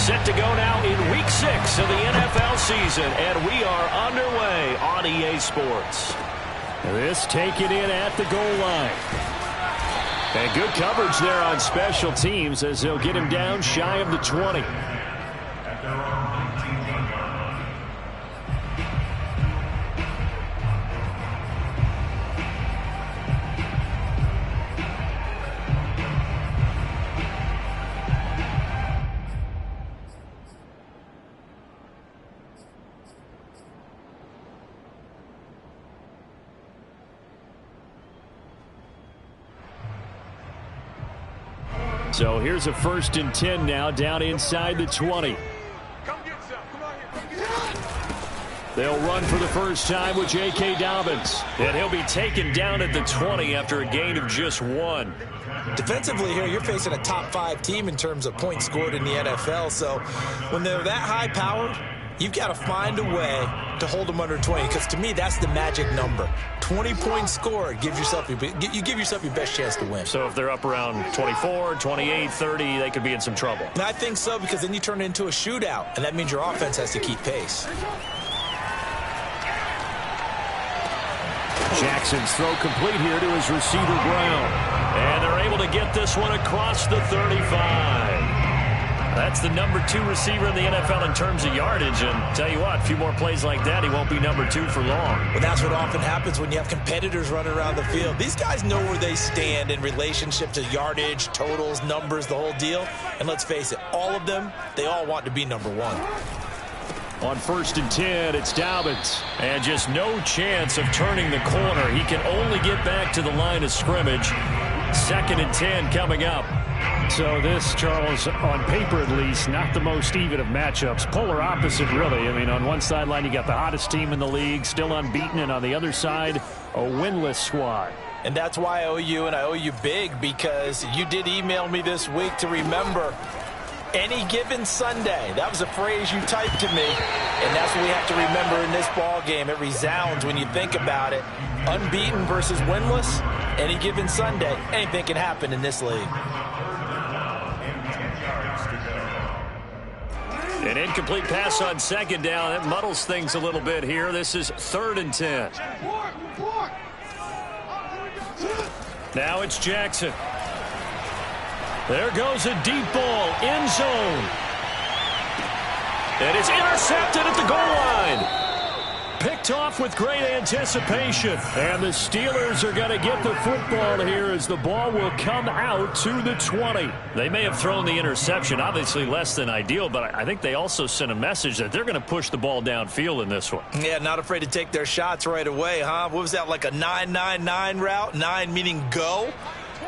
Set to go now in Week 6 of the NFL season, and we are underway on EA Sports. This taken in at the goal line. And good coverage there on special teams as they'll get him down shy of the 20. So here's a 1st and 10 now down inside the 20. They'll run for the first time with J.K. Dobbins. And he'll be taken down at the 20 after a gain of just 1. Defensively here, you're facing a top 5 team in terms of points scored in the NFL. So when they're that high powered, you've got to find a way to hold them under 20, because to me, that's the magic number. 20 points scored, you give yourself your best chance to win. So if they're up around 24, 28, 30, they could be in some trouble. And I think so, because then you turn it into a shootout, and that means your offense has to keep pace. Jackson's throw complete here to his receiver, Brown. And they're able to get this one across the 35. That's the number 2 receiver in the NFL in terms of yardage. And tell you what, a few more plays like that, he won't be number 2 for long. Well, that's what often happens when you have competitors running around the field. These guys know where they stand in relationship to yardage, totals, numbers, the whole deal. And let's face it, all of them, they all want to be number 1. On 1st and 10, it's Dobbins. And just no chance of turning the corner. He can only get back to the line of scrimmage. 2nd and 10 coming up. So this, Charles, on paper at least, not the most even of matchups. Polar opposite, really. I mean, on one sideline, you got the hottest team in the league, still unbeaten, and on the other side, a winless squad. And that's why I owe you, and I owe you big, because you did email me this week to remember any given Sunday. That was a phrase you typed to me, and that's what we have to remember in this ball game. It resounds when you think about it. Unbeaten versus winless, any given Sunday, anything can happen in this league. An incomplete pass on 2nd down. That muddles things a little bit here. This is 3rd and 10. Now it's Jackson. There goes a deep ball, end zone. And it's intercepted at the goal line. Picked off with great anticipation. And the Steelers are going to get the football here as the ball will come out to the 20. They may have thrown the interception, obviously less than ideal, but I think they also sent a message that they're going to push the ball downfield in this one. Yeah, not afraid to take their shots right away, huh? What was that, like a 9-9-9 route? 9 meaning go?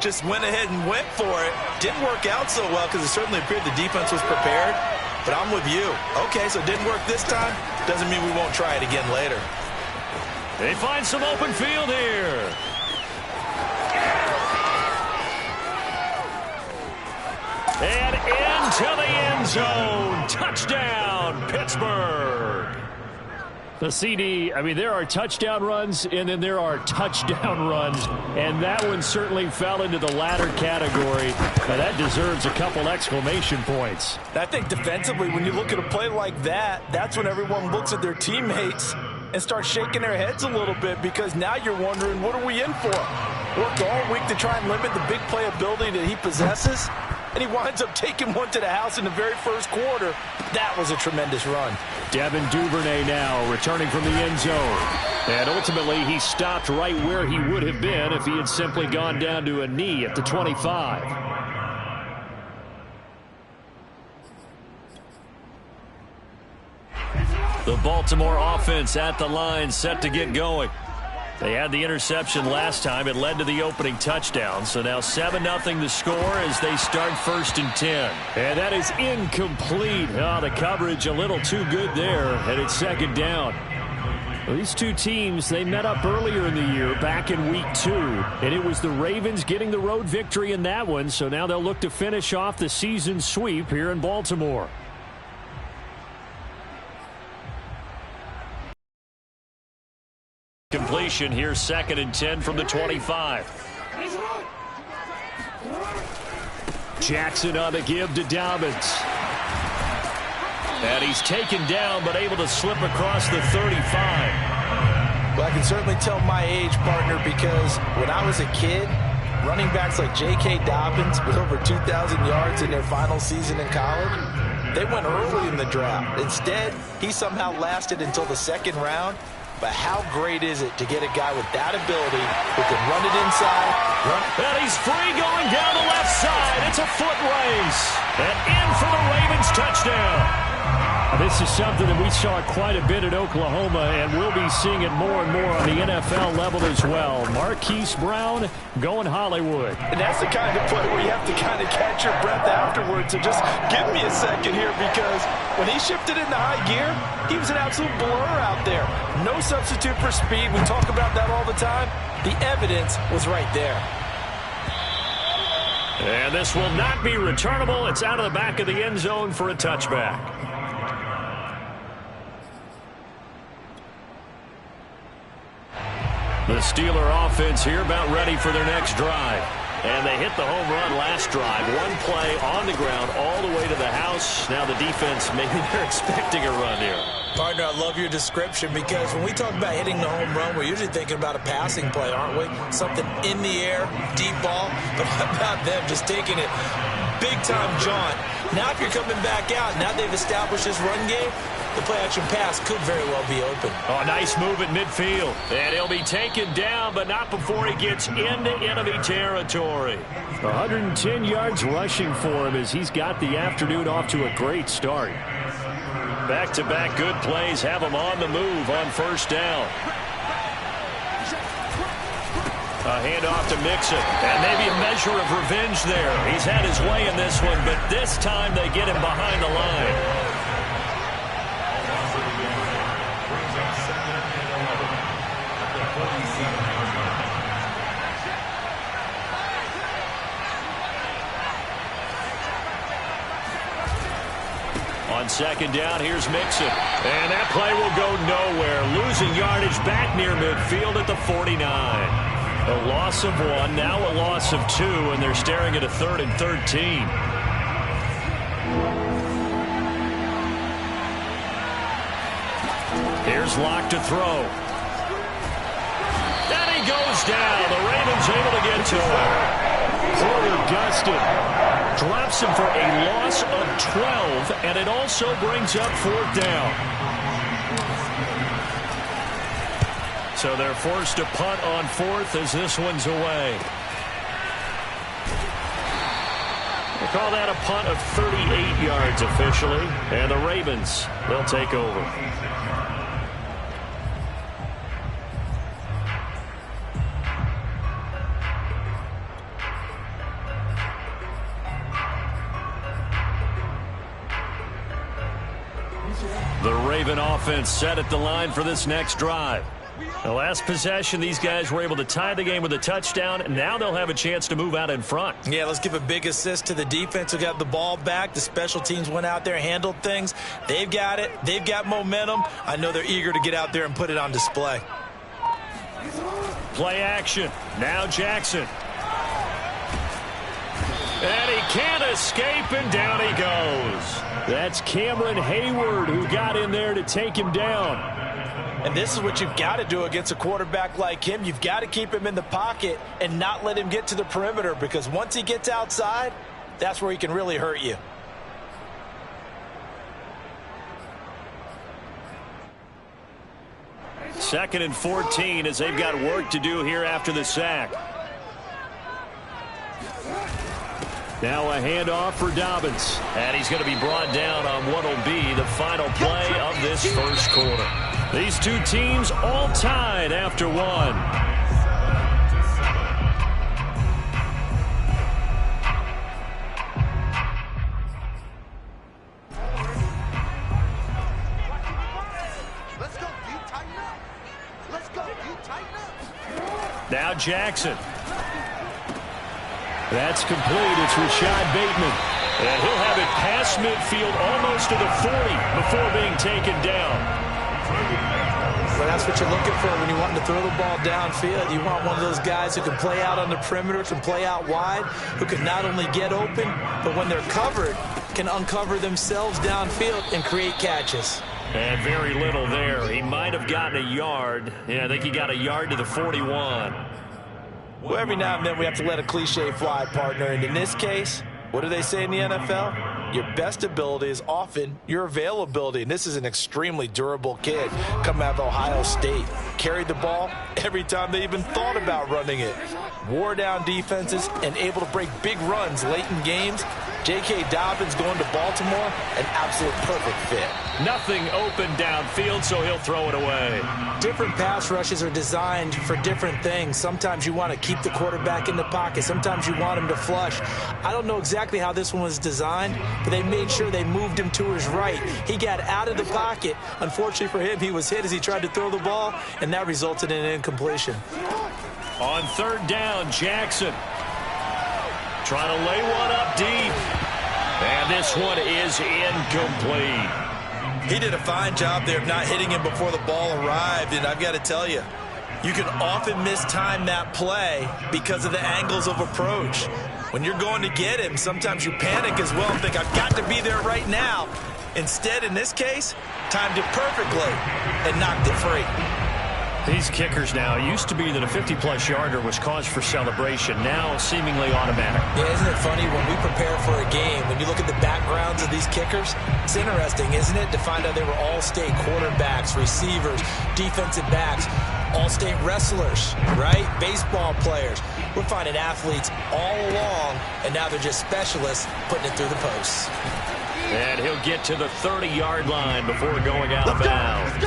Just went ahead and went for it. Didn't work out so well because it certainly appeared the defense was prepared. But I'm with you. Okay, so it didn't work this time. Doesn't mean we won't try it again later. They find some open field here. And into the end zone. Touchdown, Pittsburgh. The CD, I mean, there are touchdown runs, and then there are touchdown runs, and that one certainly fell into the latter category. Now, that deserves a couple exclamation points. I think defensively, when you look at a play like that, that's when everyone looks at their teammates and starts shaking their heads a little bit, because now you're wondering, what are we in for? Worked all week to try and limit the big play ability that he possesses, and he winds up taking one to the house in the very first quarter. That was a tremendous run. Devin Duvernay now returning from the end zone. And ultimately, he stopped right where he would have been if he had simply gone down to a knee at the 25. The Baltimore offense at the line, set to get going. They had the interception last time. It led to the opening touchdown. So now 7-0 the score as they start 1st and 10. And that is incomplete. Oh, the coverage a little too good there. And it's 2nd down. Well, these two teams, they met up earlier in the year, back in week 2. And it was the Ravens getting the road victory in that one. So now they'll look to finish off the season sweep here in Baltimore. Completion here, 2nd and 10 from the 25. Jackson on the give to Dobbins. And he's taken down, but able to slip across the 35. Well, I can certainly tell my age, partner, because when I was a kid, running backs like J.K. Dobbins with over 2,000 yards in their final season in college, they went early in the draft. Instead, he somehow lasted until the second round. But how great is it to get a guy with that ability who can run it inside? And he's free going down the left side. It's a foot race. And in for the Ravens touchdown. This is something that we saw quite a bit at Oklahoma, and we'll be seeing it more and more on the NFL level as well. Marquise Brown going Hollywood. And that's the kind of play where you have to kind of catch your breath afterwards. So just give me a second here, because when he shifted into high gear, he was an absolute blur out there. No substitute for speed. We talk about that all the time. The evidence was right there. And this will not be returnable. It's out of the back of the end zone for a touchback. The Steeler offense here about ready for their next drive. And they hit the home run last drive. One play on the ground all the way to the house. Now the defense, maybe they're expecting a run here. Partner, I love your description, because when we talk about hitting the home run, we're usually thinking about a passing play, aren't we? Something in the air, deep ball. But how about them just taking it big-time jaunt? Now if you're coming back out, now they've established this run game, the play-action pass could very well be open. Oh, nice move at midfield. And he'll be taken down, but not before he gets into enemy territory. 110 yards rushing for him as he's got the afternoon off to a great start. Back-to-back good plays have him on the move on first down. A handoff to Mixon, and maybe a measure of revenge there. He's had his way in this one, but this time they get him behind the line. On second down, here's Mixon. And that play will go nowhere. Losing yardage back near midfield at the 49. A loss of 1, now a loss of 2, and they're staring at a 3rd and 13. Here's Locke to throw. And he goes down. The Ravens able to get to him. Porter Gustin drops him for a loss of 12, and it also brings up 4th down. So they're forced to punt on 4th as this one's away. They call that a punt of 38 yards officially, and the Ravens, they'll take over. The Raven offense set at the line for this next drive. The last possession, these guys were able to tie the game with a touchdown, and now they'll have a chance to move out in front. Yeah, let's give a big assist to the defense who got the ball back. The special teams went out there, handled things. They've got it. They've got momentum. I know they're eager to get out there and put it on display. Play action. Now Jackson. And he can't escape, and down he goes. That's Cameron Hayward who got in there to take him down. And this is what you've got to do against a quarterback like him. You've got to keep him in the pocket and not let him get to the perimeter, because once he gets outside, that's where he can really hurt you. Second and 14 as they've got work to do here after the sack. Now a handoff for Dobbins. And he's going to be brought down on what will be the final play of this first quarter. These two teams all tied after one. Let's go, D. Tighten up. Let's go, D. Tighten up. Now Jackson. That's complete. It's Rashad Bateman. And he'll have it past midfield almost to the 40 before being taken down. Well, that's what you're looking for when you want to throw the ball downfield. You want one of those guys who can play out on the perimeter, can play out wide, who can not only get open, but when they're covered, can uncover themselves downfield and create catches. And very little there. He might have gotten a yard. Yeah, I think he got a yard to the 41. Well, every now and then we have to let a cliche fly, partner. And in this case, what do they say in the NFL? Your best ability is often your availability. And this is an extremely durable kid coming out of Ohio State. Carried the ball every time they even thought about running it. Wore down defenses and able to break big runs late in games. J.K. Dobbins going to Baltimore, an absolute perfect fit. Nothing open downfield, so he'll throw it away. Different pass rushes are designed for different things. Sometimes you want to keep the quarterback in the pocket. Sometimes you want him to flush. I don't know exactly how this one was designed, but they made sure they moved him to his right. He got out of the pocket. Unfortunately for him, he was hit as he tried to throw the ball, and that resulted in an incompletion. On third down, Jackson trying to lay one up deep. And this one is incomplete. He did a fine job there of not hitting him before the ball arrived, and I've got to tell you, you can often mistime that play because of the angles of approach. When you're going to get him, sometimes you panic as well and think, I've got to be there right now. Instead, in this case, timed it perfectly and knocked it free. These kickers now, it used to be that a 50-plus yarder was cause for celebration. Now, seemingly automatic. Yeah, isn't it funny when we prepare for a game, when you look at the backgrounds of these kickers, it's interesting, isn't it, to find out they were all-state quarterbacks, receivers, defensive backs, all-state wrestlers, right? Baseball players. We're finding athletes all along, and now they're just specialists putting it through the posts. And he'll get to the 30-yard line before going out of bounds.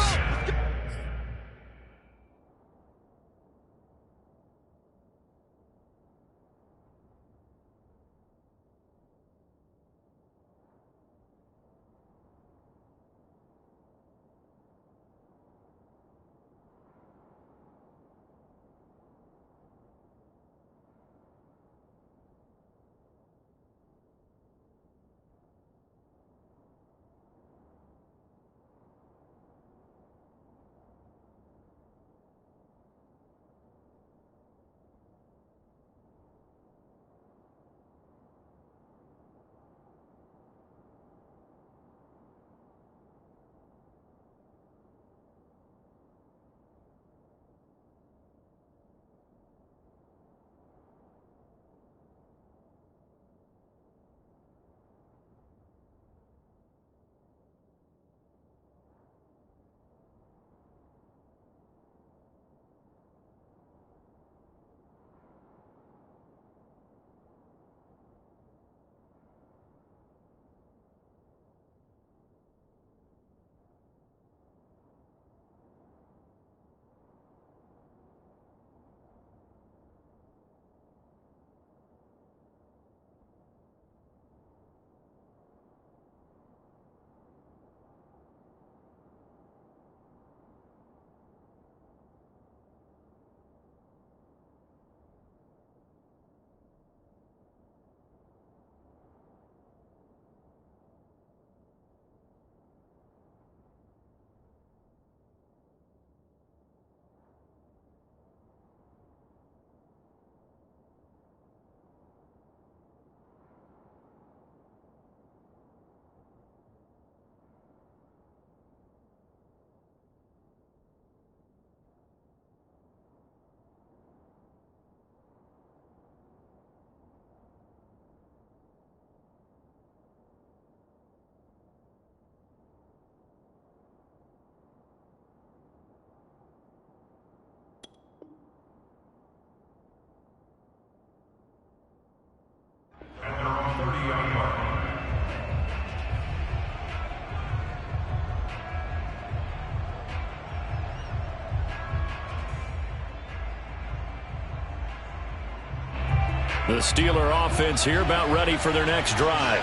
The Steeler offense here about ready for their next drive.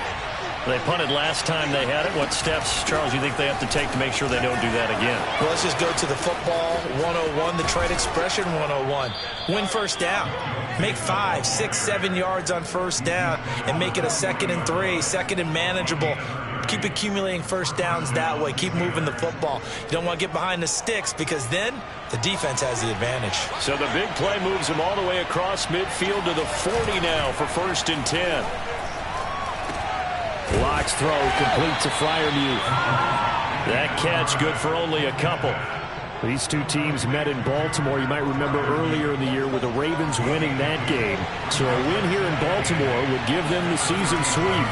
They punted last time they had it. What steps, Charles, you think they have to take to make sure they don't do that again? Well, let's just go to the football 101, the trade expression 101. Win first down. Make 5, 6, 7 yards on first down and make it a 2nd and 3, 2nd and manageable. Keep accumulating first downs that way. Keep moving the football. You don't want to get behind the sticks because then the defense has the advantage. So the big play moves him all the way across midfield to the 40 now for 1st and 10. Lock's throw complete to Freiermuth. That catch good for only a couple. These two teams met in Baltimore. You might remember earlier in the year with the Ravens winning that game. So a win here in Baltimore would give them the season sweep.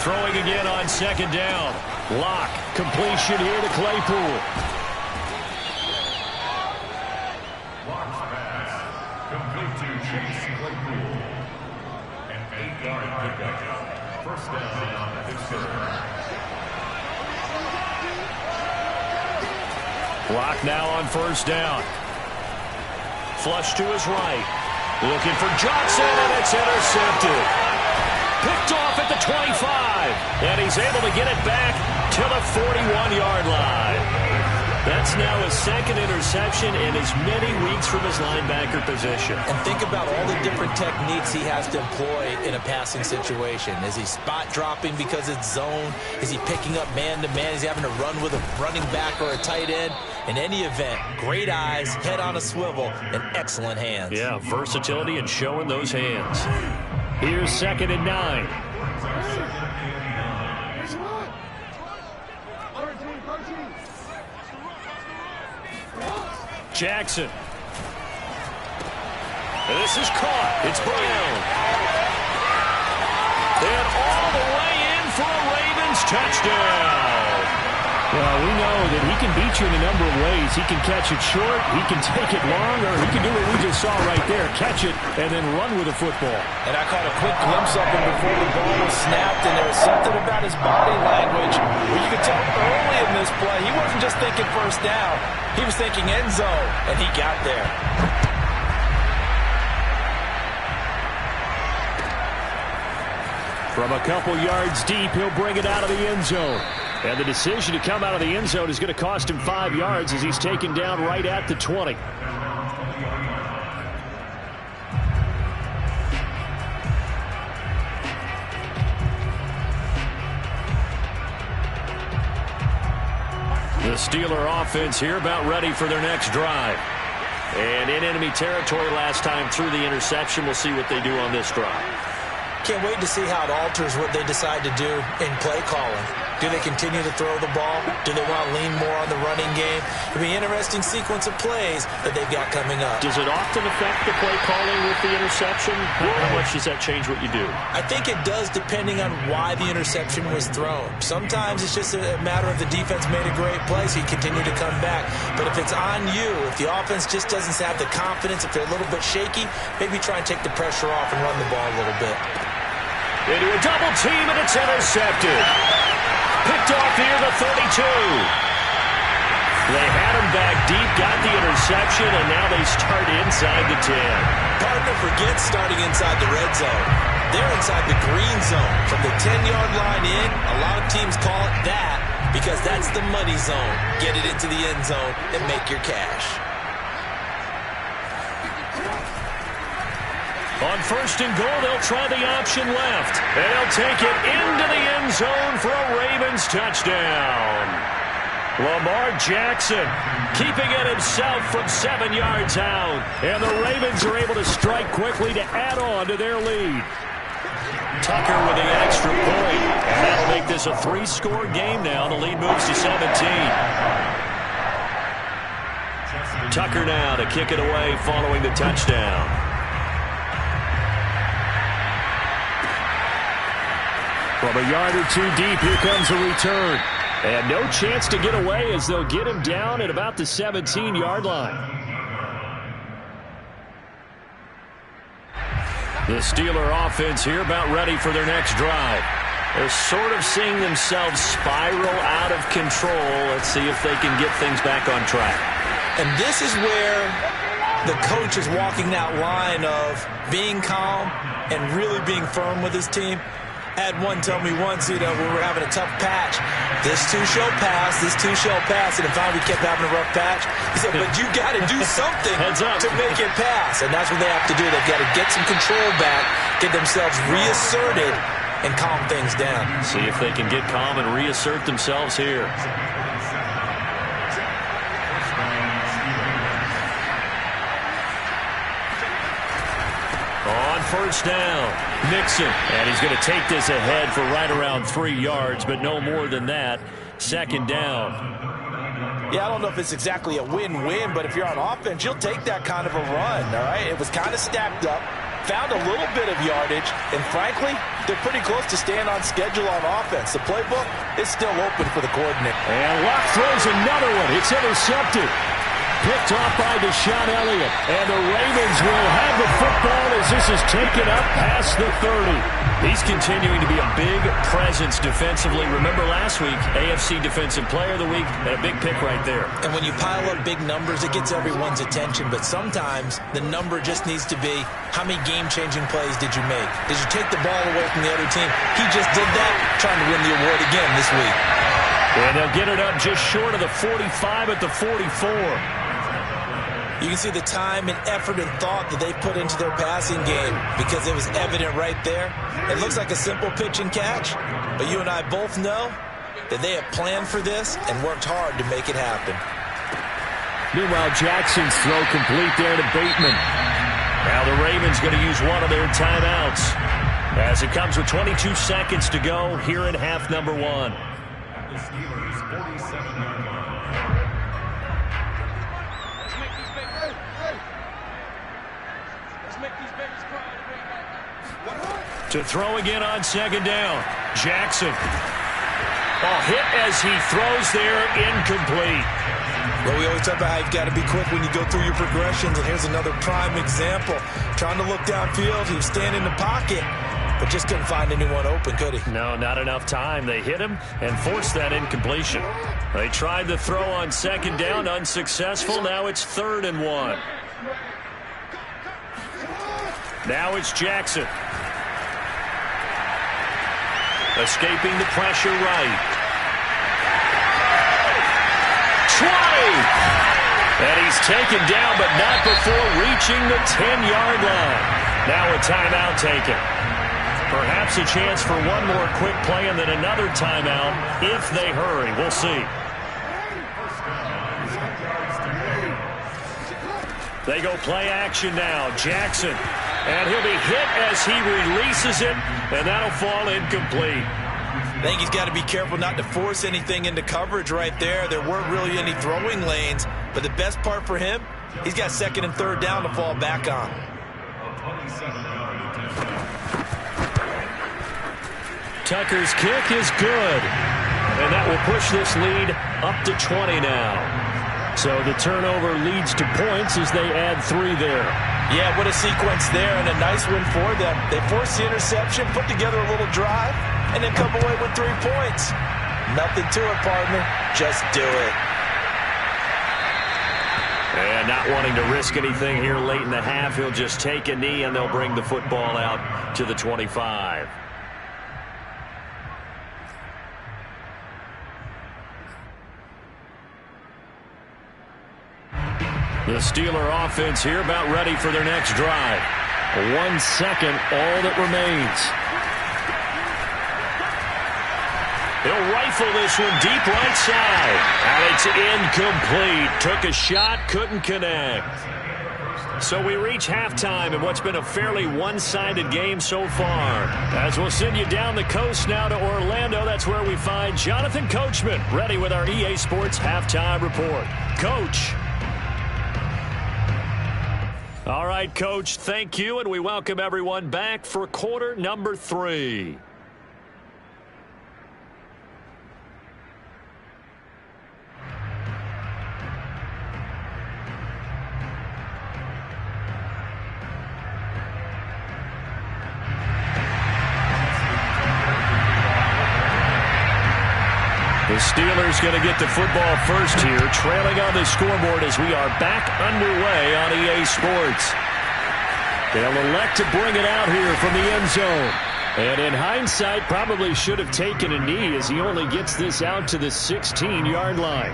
Throwing again on second down. Lock, completion here to Claypool. Lock's pass, complete to Chase Claypool. An 8-yard pickup. First down, Pittsburgh. Lock now on first down. Flush to his right. Looking for Johnson, and it's intercepted. Picked off at the 25. And he's able to get it back to the 41-yard line. That's now his second interception in as many weeks from his linebacker position. And think about all the different techniques he has to employ in a passing situation. Is he spot dropping because it's zone? Is he picking up man-to-man? Is he having to run with a running back or a tight end? In any event, great eyes, head on a swivel, and excellent hands. Yeah, versatility and showing those hands. Here's 2nd and 9. Jackson. This is caught. It's Brown. And all the way in for a Ravens touchdown. Well, we know that he can beat you in a number of ways. He can catch it short, he can take it long, or he can do what we just saw right there, catch it and then run with the football. And I caught a quick glimpse of him before the ball was snapped, and there was something about his body language where you could tell early in this play he wasn't just thinking first down. He was thinking end zone, and he got there. From a couple yards deep, he'll bring it out of the end zone. And the decision to come out of the end zone is going to cost him 5 yards as he's taken down right at the 20. The Steeler offense here about ready for their next drive. And in enemy territory last time through the interception. We'll see what they do on this drive. Can't wait to see how it alters what they decide to do in play calling. Do they continue to throw the ball? Do they want to lean more on the running game? It'll be an interesting sequence of plays that they've got coming up. Does it often affect the play calling with the interception? How much does that change what you do? I think it does depending on why the interception was thrown. Sometimes it's just a matter of the defense made a great play, so you continue to come back. But if it's on you, if the offense just doesn't have the confidence, if they're a little bit shaky, maybe try and take the pressure off and run the ball a little bit. Into a double team, and it's intercepted. Picked off here, the 32. They had him back deep, got the interception, and now they start inside the 10. Partner forgets starting inside the red zone. They're inside the green zone. From the 10-yard line in, a lot of teams call it that because that's the money zone. Get it into the end zone and make your cash. On first and goal, they'll try the option left. And they'll take it into the end zone for a Ravens touchdown. Lamar Jackson keeping it himself from 7 yards out. And the Ravens are able to strike quickly to add on to their lead. Tucker with the extra point. And that'll make this a 3-score game now. The lead moves to 17. Tucker now to kick it away following the touchdown. From a yard or two deep, here comes a return. And no chance to get away as they'll get him down at about the 17-yard line. The Steeler offense here about ready for their next drive. They're sort of seeing themselves spiral out of control. Let's see if they can get things back on track. And this is where the coach is walking that line of being calm and really being firm with his team. I had one tell me once, when we were having a tough patch, this too shall pass, this too shall pass, and if we kept having a rough patch, he said, but you got to do something to make it pass, and that's what they have to do. They've got to get some control back, get themselves reasserted, and calm things down. See if they can get calm and reassert themselves here. On first down. Mixon, and he's going to take this ahead for right around 3 yards, but no more than that. Second down. Yeah, I don't know if it's exactly a win-win, but if you're on offense, you'll take that kind of a run, all right? It was kind of stacked up, found a little bit of yardage, and frankly, they're pretty close to staying on schedule on offense. The playbook is still open for the coordinator. And Locke throws another one. It's intercepted. Picked off by Deshaun Elliott. And the Ravens will have the football as this is taken up past the 30. He's continuing to be a big presence defensively. Remember last week, AFC Defensive Player of the Week, and a big pick right there. And when you pile up big numbers, it gets everyone's attention. But sometimes the number just needs to be, how many game-changing plays did you make? Did you take the ball away from the other team? He just did that, trying to win the award again this week. And they'll get it up just short of the 45 at the 44. You can see the time and effort and thought that they put into their passing game because it was evident right there. It looks like a simple pitch and catch, but you and I both know that they have planned for this and worked hard to make it happen. Meanwhile, Jackson's throw complete there to Bateman. Now the Ravens going to use one of their timeouts as it comes with 22 seconds to go here in half number 1. The Steelers' 47-yard line. To throw again on second down. Jackson. Hit as he throws there, incomplete. Well, we always talk about how you've got to be quick when you go through your progressions, and here's another prime example. Trying to look downfield, he was standing in the pocket, but just couldn't find anyone open, could he? No, not enough time. They hit him and forced that incompletion. They tried the throw on second down, unsuccessful. Now it's 3rd and 1. Now it's Jackson. Escaping the pressure right. 20! And he's taken down, but not before reaching the 10-yard line. Now a timeout taken. Perhaps a chance for one more quick play and then another timeout if they hurry. We'll see. They go play action now. Jackson. And he'll be hit as he releases it, and that'll fall incomplete. I think he's got to be careful not to force anything into coverage right there. There weren't really any throwing lanes, but the best part for him, he's got 2nd and 3rd down to fall back on. Tucker's kick is good, and that will push this lead up to 20 now. So the turnover leads to points as they add 3 there. Yeah, what a sequence there, and a nice win for them. They forced the interception, put together a little drive, and then come away with 3 points. Nothing to it, partner. Just do it. And not wanting to risk anything here late in the half, he'll just take a knee, and they'll bring the football out to the 25. The Steeler offense here about ready for their next drive. 1 second, all that remains. He'll rifle this one deep right side. And it's incomplete. Took a shot, couldn't connect. So we reach halftime in what's been a fairly one-sided game so far. As we'll send you down the coast now to Orlando, that's where we find Jonathan Coachman, ready with our EA Sports Halftime Report. Coach. All right, Coach, thank you, and we welcome everyone back for quarter number 3. The Steelers going to get the football first here, trailing on the scoreboard as we are back underway on EA Sports. They'll elect to bring it out here from the end zone. And in hindsight, probably should have taken a knee as he only gets this out to the 16-yard line.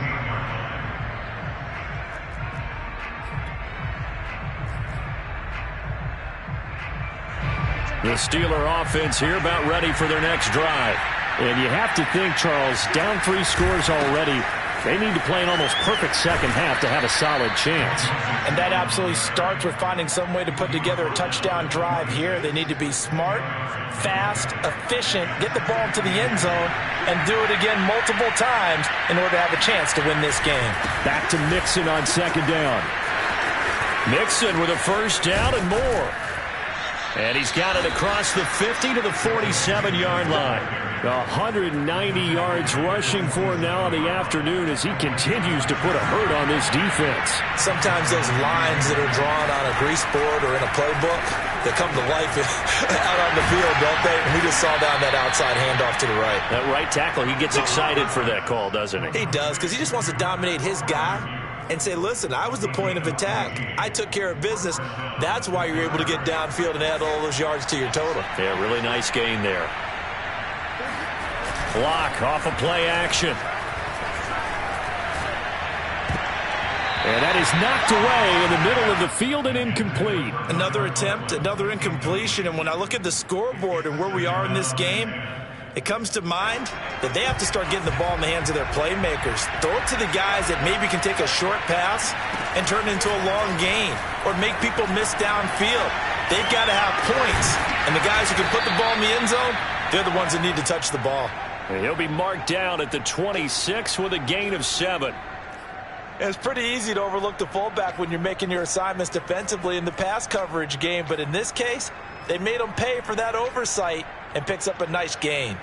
The Steeler offense here about ready for their next drive. And you have to think, Charles, down 3 scores already, They need to play an almost perfect second half to have a solid chance. And that absolutely starts with finding some way to put together a touchdown drive here. They need to be smart, fast, efficient, get the ball to the end zone, and do it again multiple times in order to have a chance to win this game. Back to Mixon on second down. Mixon with a first down and more. And he's got it across the 50 to the 47-yard line. 190 yards rushing for him now in the afternoon as he continues to put a hurt on this defense. Sometimes those lines that are drawn on a grease board or in a playbook, they come to life out on the field, don't they? And we just saw down that outside handoff to the right. That right tackle, he gets excited for that call, doesn't he? He does, because he just wants to dominate his guy and say, listen, I was the point of attack. I took care of business. That's why you're able to get downfield and add all those yards to your total. Yeah, really nice gain there. Block off of play action. And that is knocked away in the middle of the field and incomplete. Another attempt, another incompletion. And when I look at the scoreboard and where we are in this game, it comes to mind that they have to start getting the ball in the hands of their playmakers. Throw it to the guys that maybe can take a short pass and turn it into a long gain or make people miss downfield. They've got to have points. And the guys who can put the ball in the end zone, they're the ones that need to touch the ball. He'll be marked down at the 26 with a gain of 7. It's pretty easy to overlook the fullback when you're making your assignments defensively in the pass coverage game. But in this case, they made him pay for that oversight and picks up a nice gain.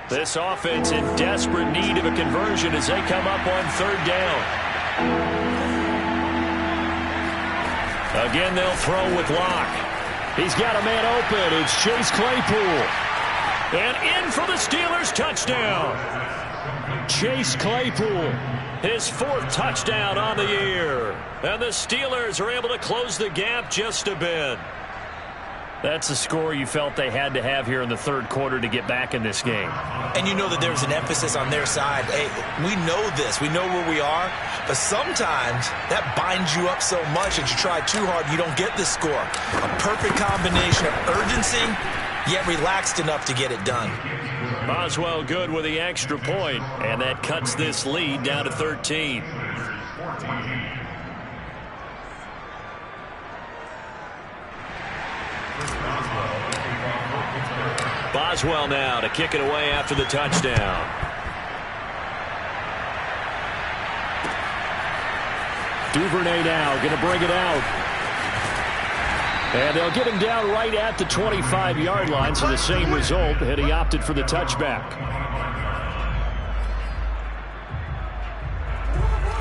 This offense in desperate need of a conversion as they come up on third down. Again, they'll throw with Locke. He's got a man open. It's Chase Claypool. And in for the Steelers touchdown. Chase Claypool, his 4th touchdown on the year. And the Steelers are able to close the gap just a bit. That's a score you felt they had to have here in the third quarter to get back in this game. And you know that there's an emphasis on their side. Hey, we know this. We know where we are. But sometimes that binds you up so much that you try too hard, you don't get the score. A perfect combination of urgency, yet relaxed enough to get it done. Boswell good with the extra point, and that cuts this lead down to 13. Boswell now to kick it away after the touchdown. Duvernay now going to bring it out. And they'll get him down right at the 25-yard line, so the same result, and he opted for the touchback.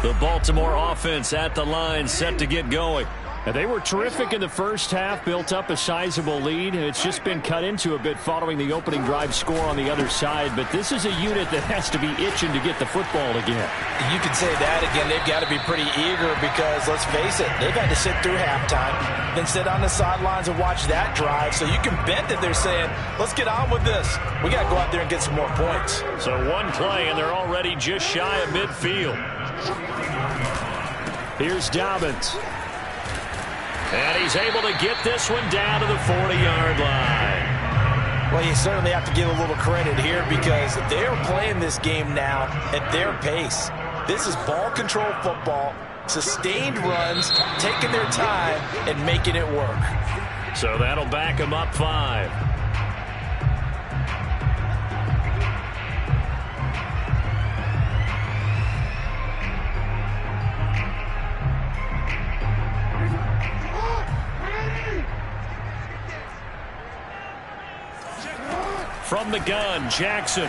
The Baltimore offense at the line, set to get going. And they were terrific in the first half, built up a sizable lead. It's just been cut into a bit following the opening drive score on the other side. But this is a unit that has to be itching to get the football again. You can say that again. They've got to be pretty eager because, let's face it, they've had to sit through halftime, then sit on the sidelines and watch that drive. So you can bet that they're saying, let's get on with this. We got to go out there and get some more points. So one play, and they're already just shy of midfield. Here's Dobbins. And he's able to get this one down to the 40-yard line. Well, you certainly have to give a little credit here because they're playing this game now at their pace. This is ball control football, sustained runs, taking their time, and making it work. So that'll back them up 5. From the gun, Jackson.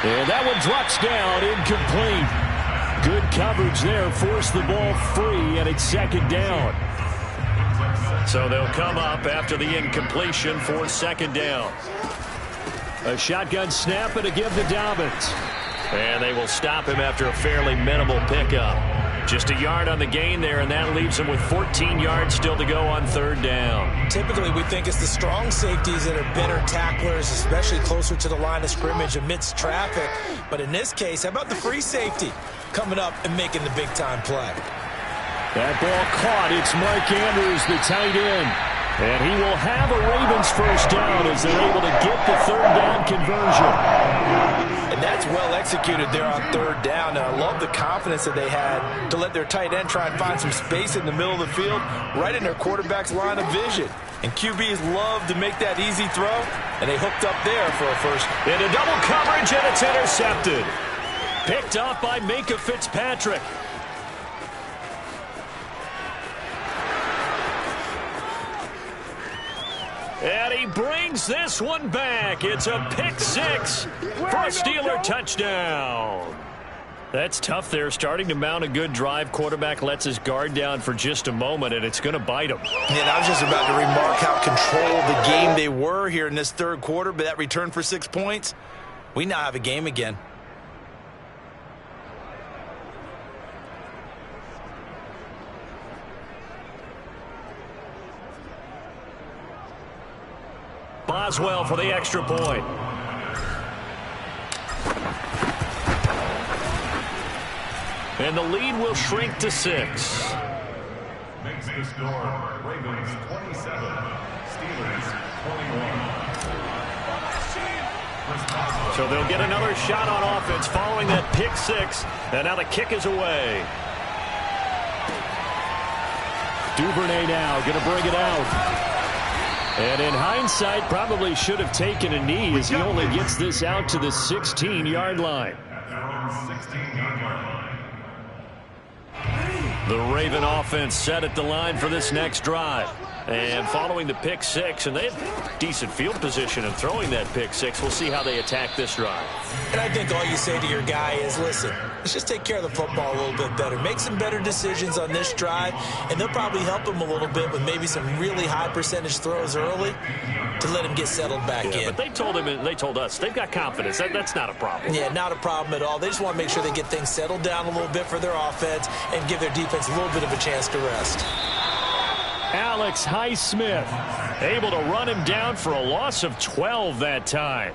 And that one drops down, incomplete. Good coverage there, forced the ball free, and it's second down. So they'll come up after the incompletion for second down. A shotgun snap and a give to Dobbins. And they will stop him after a fairly minimal pickup. Just a yard on the gain there, and that leaves him with 14 yards still to go on third down. Typically, we think it's the strong safeties that are better tacklers, especially closer to the line of scrimmage amidst traffic. But in this case, how about the free safety coming up and making the big-time play? That ball caught. It's Mark Andrews, the tight end. And he will have a Ravens first down as they're able to get the third down conversion. And that's well executed there on third down. And I love the confidence that they had to let their tight end try and find some space in the middle of the field, right in their quarterback's line of vision. And QBs love to make that easy throw, and they hooked up there for a first. Into double coverage, and it's intercepted. Picked off by Minkah Fitzpatrick. And he brings this one back. It's a pick six for a Steeler touchdown. That's tough there, starting to mount a good drive. Quarterback lets his guard down for just a moment, and it's going to bite him. And I was just about to remark how controlled the game they were here in this third quarter, but that return for 6 points, we now have a game again. Boswell for the extra point. And the lead will shrink to 6. Makes the score Ravens 27, Steelers 21. So they'll get another shot on offense following that pick six. And now the kick is away. Duvernay now going to bring it out. And in hindsight, probably should have taken a knee as he only gets this out to the 16-yard line. The Raven offense set at the line for this next drive. And following the pick six, and they have decent field position in throwing that pick six. We'll see how they attack this drive. And I think all you say to your guy is, listen, let's just take care of the football a little bit better. Make some better decisions on this drive, and they'll probably help him a little bit with maybe some really high percentage throws early to let him get settled back in. But they told him, and they told us, they've got confidence. That's not a problem. Yeah, not a problem at all. They just want to make sure they get things settled down a little bit for their offense and give their defense a little bit of a chance to rest. Alex Highsmith able to run him down for a loss of 12 that time.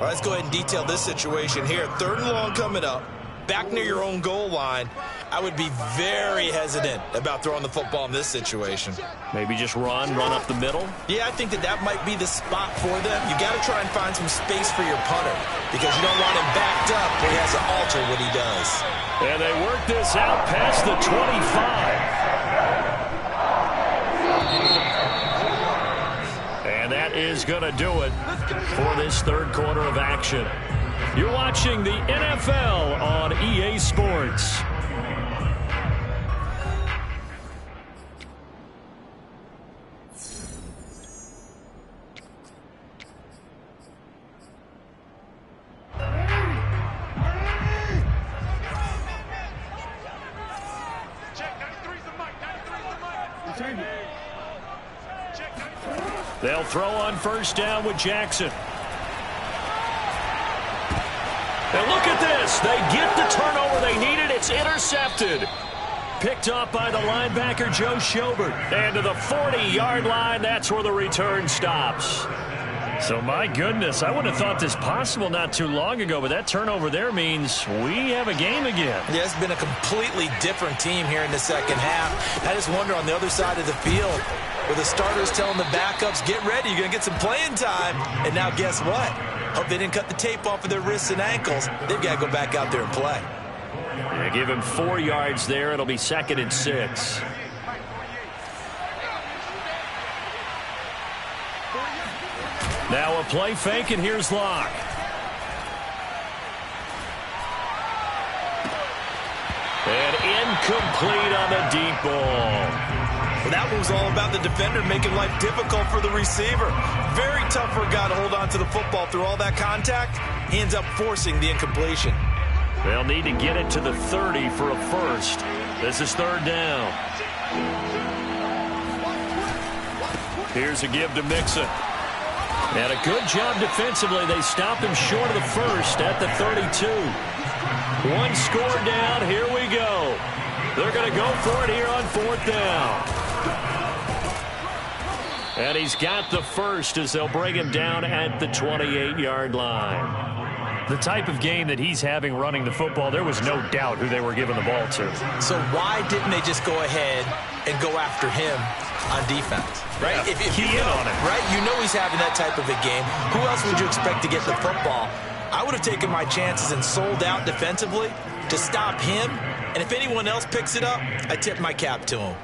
Well, let's go ahead and detail this situation here. 3rd and long coming up, back near your own goal line. I would be very hesitant about throwing the football in this situation. Maybe just run up the middle? Yeah, I think that might be the spot for them. You got to try and find some space for your punter because you don't want him backed up where he has to alter what he does. And they work this out past the 25. And that is going to do it for this third quarter of action. You're watching the NFL on EA Sports. They'll throw on first down with Jackson. And look at this. They get the turnover they needed. It's intercepted. Picked off by the linebacker, Joe Schobert. And to the 40-yard line, that's where the return stops. So, my goodness, I wouldn't have thought this possible not too long ago, but that turnover there means we have a game again. Yeah, it's been a completely different team here in the second half. I just wonder on the other side of the field, where the starters telling the backups, get ready, you're going to get some playing time. And now guess what? Hope they didn't cut the tape off of their wrists and ankles. They've got to go back out there and play. Yeah, give him 4 yards there. It'll be 2nd and 6. Now a play fake, and here's Locke. And incomplete on the deep ball. Well, that was all about the defender making life difficult for the receiver. Very tough for a guy to hold on to the football through all that contact. He ends up forcing the incompletion. They'll need to get it to the 30 for a first. This is 3rd down. Here's a give to Mixon. And a good job defensively. They stop him short of the first at the 32. 1 score down. Here we go. They're going to go for it here on 4th down. And he's got the first as they'll bring him down at the 28-yard line. The type of game that he's having running the football, there was no doubt who they were giving the ball to. So why didn't they just go ahead and go after him on defense, right? Yeah, if key in on it. Right? You know he's having that type of a game. Who else would you expect to get the football? I would have taken my chances and sold out defensively to stop him. And if anyone else picks it up, I tip my cap to him.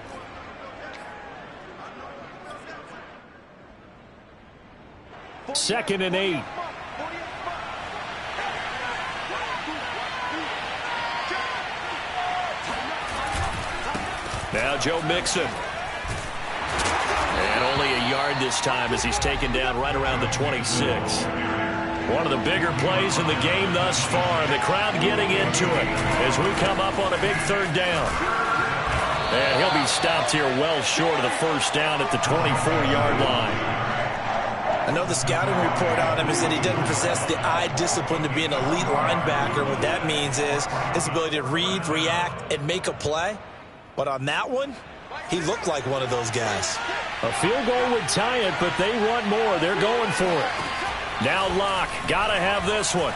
Second and 8. Now Joe Mixon. And only a yard this time as he's taken down right around the 26. One of the bigger plays in the game thus far, and the crowd getting into it as we come up on a big third down. And he'll be stopped here well short of the first down at the 24-yard line. I know the scouting report on him is that he doesn't possess the eye discipline to be an elite linebacker. What that means is his ability to read, react, and make a play. But on that one, he looked like one of those guys. A field goal would tie it, but they want more. They're going for it. Now Locke, got to have this one.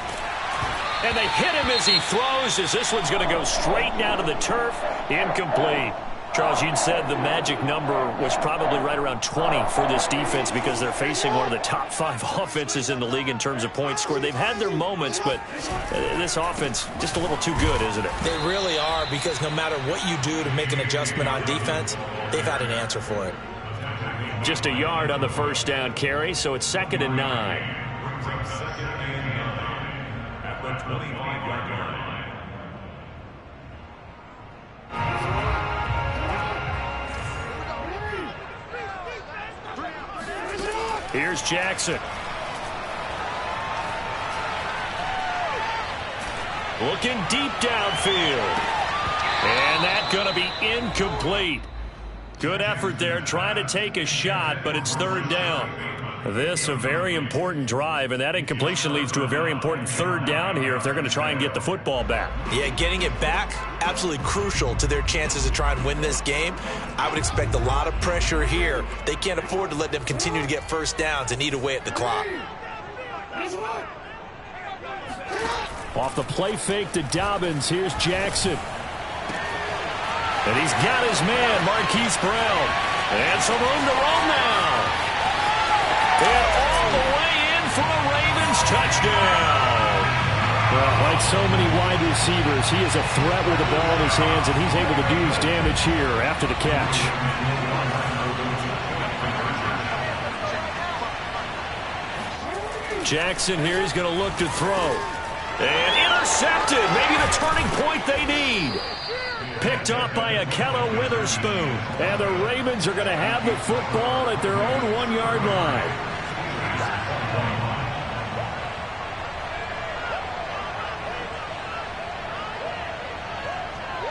And they hit him as he throws, as this one's going to go straight down to the turf. Incomplete. Charles, you said the magic number was probably right around 20 for this defense because they're facing one of the top 5 offenses in the league in terms of points scored. They've had their moments, but this offense just a little too good, isn't it? They really are, because no matter what you do to make an adjustment on defense, they've had an answer for it. Just a yard on the first down carry, so it's 2nd and 9. Second and 9 at the 25-yard line. Here's Jackson. Looking deep downfield. And that's going to be incomplete. Good effort there, trying to take a shot, but it's third down. This a very important drive, and that incompletion leads to a very important third down here if they're going to try and get the football back. Yeah, getting it back, absolutely crucial to their chances to try and win this game. I would expect a lot of pressure here. They can't afford to let them continue to get first downs and eat away at the clock. Off the play fake to Dobbins, here's Jackson. And he's got his man, Marquise Brown. And some room to roam now. And all the way in for a Ravens touchdown. Well, like so many wide receivers, he is a threat with the ball in his hands, and he's able to do his damage here after the catch. Jackson here, he's going to look to throw. And intercepted, maybe the turning point they need. Picked off by Akello Witherspoon. And the Ravens are going to have the football at their own 1-yard line.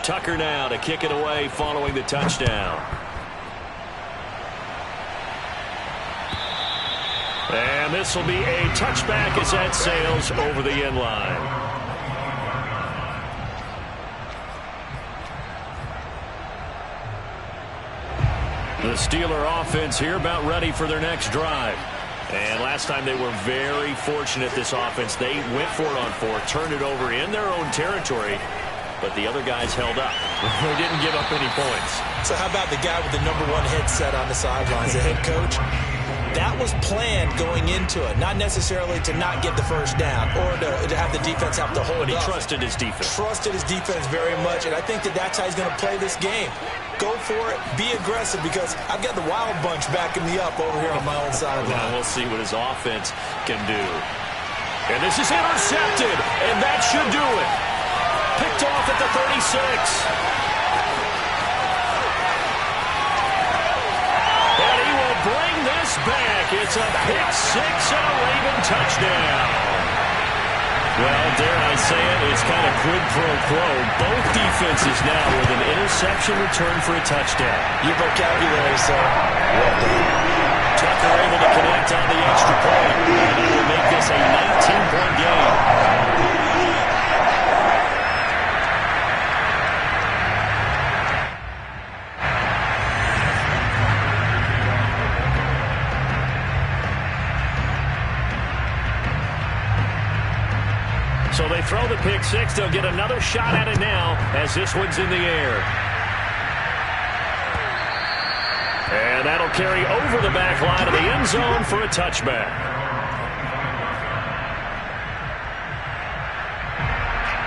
Tucker now to kick it away following the touchdown. And this will be a touchback as that sails over the end line. The Steeler offense here about ready for their next drive. And last time they were very fortunate, this offense. They went for it on 4, turned it over in their own territory, but the other guys held up. They didn't give up any points. So how about the guy with the #1 headset on the sidelines, the head coach? That was planned going into it, not necessarily to not get the first down or to have the defense have to hold But he up. trusted his defense. Trusted his defense very much, and I think that that's how he's going to play this game. Go for it, be aggressive, because I've got the wild bunch backing me up over here on my own sideline. Now we'll see what his offense can do. And this is intercepted, and that should do it. Picked off at the 36. And he will bring this back. It's a pick 6 and a Raven touchdown. Well, dare I say it, it's kind of quid pro quo. Both defenses now with an interception return for a touchdown. Your vocabulary, sir. Well done. Tucker able to connect on the extra point, and he will make this a 19-point game. So they throw the pick 6. They'll get another shot at it now as this one's in the air. And that'll carry over the back line of the end zone for a touchback.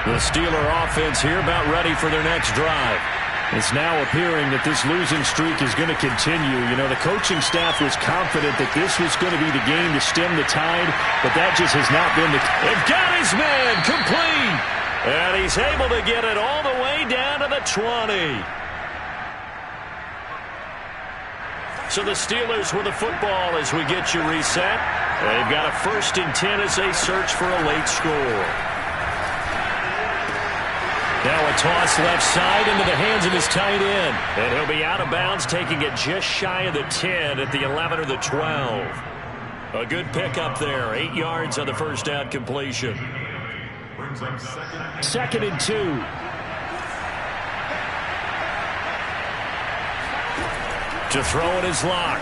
The Steeler offense here about ready for their next drive. It's now appearing that this losing streak is going to continue. You know, the coaching staff was confident that this was going to be the game to stem the tide, but that just has not been the case. They've got his man complete, and he's able to get it all the way down to the 20. So the Steelers with the football as we get you reset. They've got a 1st and 10 as they search for a late score. Now a toss left side into the hands of his tight end. And he'll be out of bounds, taking it just shy of the 10 at the 11 or the 12. A good pickup there. 8 yards on the first down completion. Brings up 2nd and 2. To throw in his lock.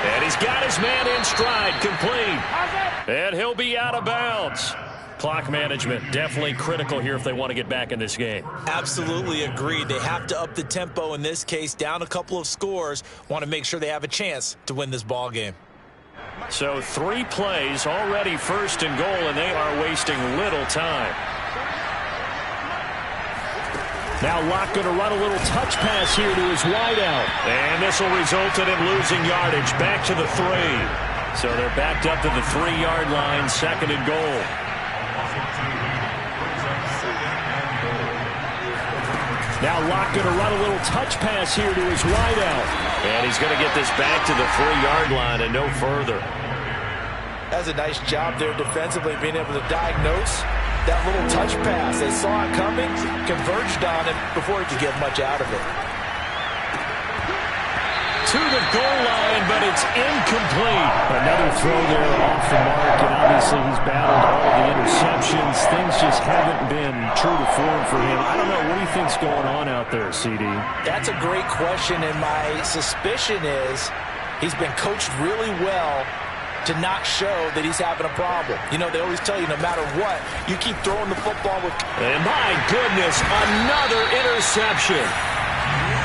And he's got his man in stride, complete. And he'll be out of bounds. Clock management definitely critical here if they want to get back in this game. Absolutely agreed. They have to up the tempo in this case, down a couple of scores. Want to make sure they have a chance to win this ball game. So 3 plays already 1st and goal, and they are wasting little time. Now Locke going to run a little touch pass here to his wideout. And this will result in him losing yardage back to the 3. So they're backed up to the 3-yard line, 2nd and goal. Now Locke going to run a little touch pass here to his wideout. And he's going to get this back to the 3-yard line and no further. That's a nice job there defensively, being able to diagnose that little touch pass. They saw it coming, converged on it before he could get much out of it. To the goal line, but it's incomplete. Another throw there off the mark, and obviously he's battled all the interceptions. Things just haven't been true to form for him. I don't know. What do you think's going on out there, CD? That's a great question, and my suspicion is he's been coached really well to not show that he's having a problem. You know, they always tell you no matter what, you keep throwing the football with... And my goodness, another interception.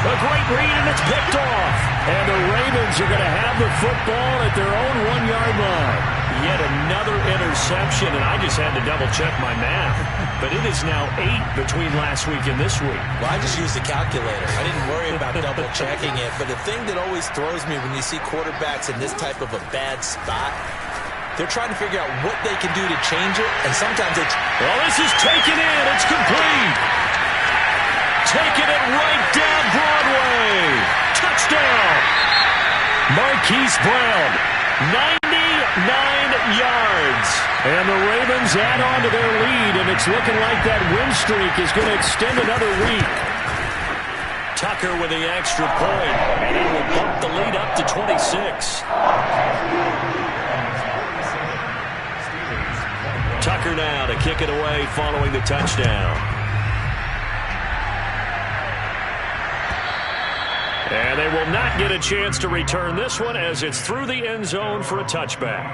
A great read, and it's picked off. And the Ravens are going to have the football at their own 1-yard line. Yet another interception, and I just had to double-check my math. But it is now 8 between last week and this week. Well, I just used the calculator. I didn't worry about double-checking it. But the thing that always throws me when you see quarterbacks in this type of a bad spot, they're trying to figure out what they can do to change it. And sometimes it's... Well, this is taken in. It's complete. Taking it right down Broadway. Touchdown. Marquise Brown, 99 yards. And the Ravens add on to their lead, and it's looking like that win streak is going to extend another week. Tucker with the extra point, and it will bump the lead up to 26. Tucker now to kick it away following the touchdown. And they will not get a chance to return this one as it's through the end zone for a touchback.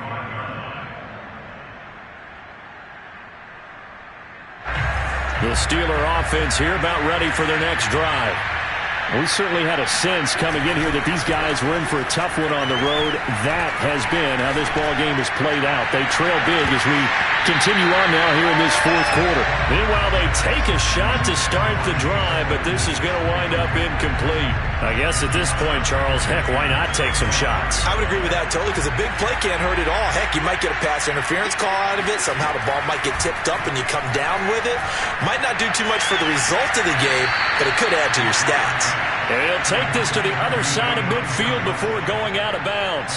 The Steeler offense here about ready for their next drive. We certainly had a sense coming in here that these guys were in for a tough one on the road. That has been how this ball game has played out. They trail big as we continue on now here in this 4th quarter. Meanwhile, they take a shot to start the drive, but this is going to wind up incomplete. I guess at this point, Charles, heck, why not take some shots? I would agree with that totally, because a big play can't hurt at all. Heck, you might get a pass interference call out of it. Somehow the ball might get tipped up and you come down with it. Might not do too much for the result of the game, but it could add to your stats. And he'll take this to the other side of midfield before going out of bounds.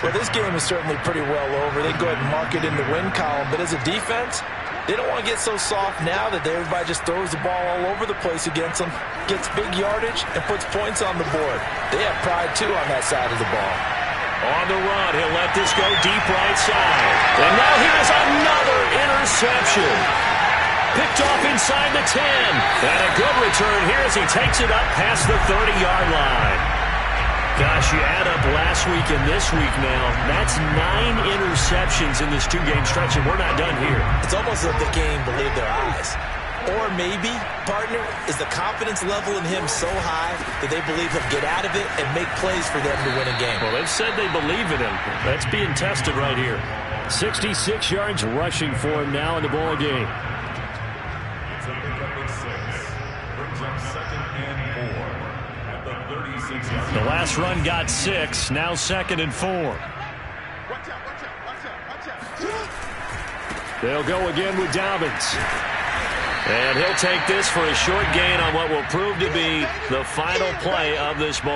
Well, this game is certainly pretty well over. They go ahead and mark it in the win column. But as a defense, they don't want to get so soft now that everybody just throws the ball all over the place against them, gets big yardage, and puts points on the board. They have pride, too, on that side of the ball. On the run, he'll let this go deep right side. And now here's another interception. Picked off inside the 10. And a good return here as he takes it up past the 30-yard line. Gosh, you add up last week and this week now. That's 9 interceptions in this 2-game stretch, and we're not done here. It's almost as if the game believed their eyes. Or maybe, partner, is the confidence level in him so high that they believe he'll get out of it and make plays for them to win a game. Well, they've said they believe in him. That's being tested right here. 66 yards rushing for him now in the ball game. It's a pickup of 6. Brings up 2nd and 4 at the 36-yard line. The last run got 6. Now 2nd and 4. Watch out, watch out, watch out, watch out. They'll go again with Dobbins. And he'll take this for a short gain on what will prove to be the final play of this ball.